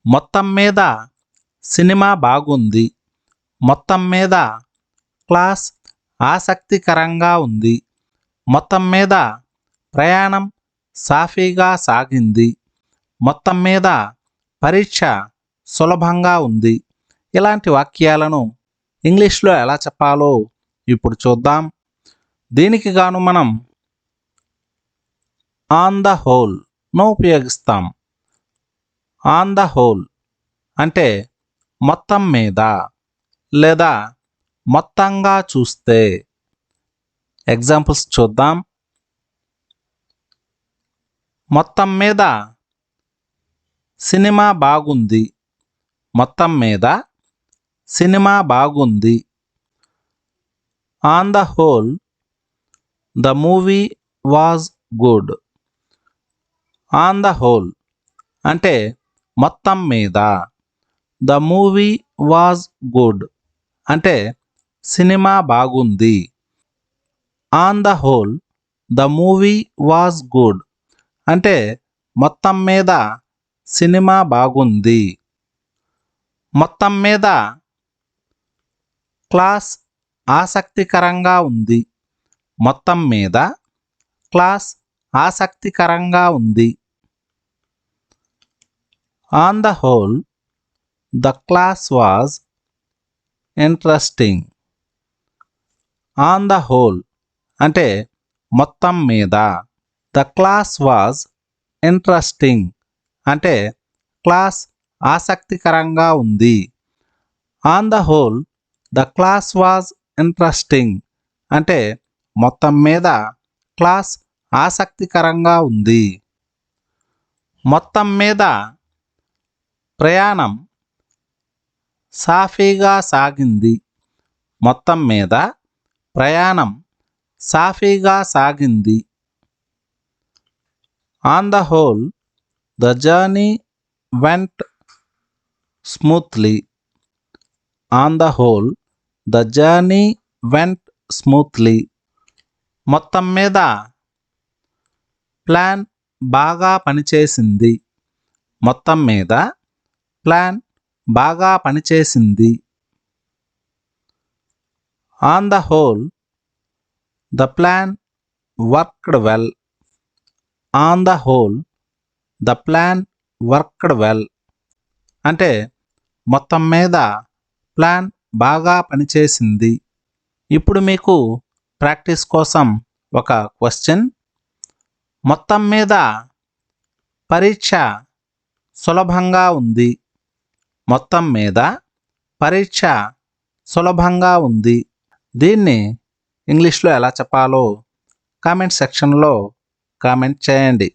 మొత్తం మీద సినిమా బాగుంది. మొత్తం మీద క్లాస్ ఆసక్తికరంగా ఉంది. మొత్తం మీద ప్రయాణం సాఫీగా సాగింది. మొత్తం మీద పరీక్ష సులభంగా ఉంది. ఇలాంటి వాక్యాలను ఇంగ్లీష్లో ఎలా చెప్పాలో ఇప్పుడు చూద్దాం. దీనికి గాను మనం ఆన్ ద హోల్ను ఉపయోగిస్తాం. ఆన్ ద హోల్ అంటే మొత్తం మీద లేదా మొత్తంగా చూస్తే. ఎగ్జాంపుల్స్ చూద్దాం. మొత్తం మీద సినిమా బాగుంది. మొత్తం మీద సినిమా బాగుంది. On the whole the movie was good. On the whole అంటే మొత్తం మీద. ద మూవీ వాజ్ గుడ్ అంటే సినిమా బాగుంది. On the whole the movie was good అంటే మొత్తం మీద సినిమా బాగుంది. మొత్తం మీద క్లాస్ ఆసక్తికరంగా ఉంది. మొత్తం మీద క్లాస్ ఆసక్తికరంగా ఉంది. On the whole the class was interesting. On the whole అంటే మొత్తం మీద. ద క్లాస్ వాజ్ ఇంట్రెస్టింగ్ అంటే క్లాస్ ఆసక్తికరంగా ఉంది. On the whole the class was interesting అంటే మొత్తం మీద క్లాస్ ఆసక్తికరంగా ఉంది. మొత్తం మీద ప్రయాణం సాఫీగా సాగింది. మొత్తం మీద ప్రయాణం సాఫీగా సాగింది. On the whole the journey vent smoothly. On the whole the journey vent smoothly. మొత్తం మీద ప్లాన్ బాగా పనిచేసింది. మొత్తం మీద ప్లాన్ బాగా పనిచేసింది. On the whole the plan worked well. On the whole the plan worked well అంటే మొత్తం మీద ప్లాన్ బాగా పనిచేసింది. ఇప్పుడు మీకు ప్రాక్టీస్ కోసం ఒక క్వశ్చన్. మొత్తం మీద పరీక్ష సులభంగా ఉంది. మొత్తం మీద పరీక్ష సులభంగా ఉంది. దీన్ని ఇంగ్లీష్లో ఎలా చెప్పాలో కామెంట్ సెక్షన్లో కామెంట్ చేయండి.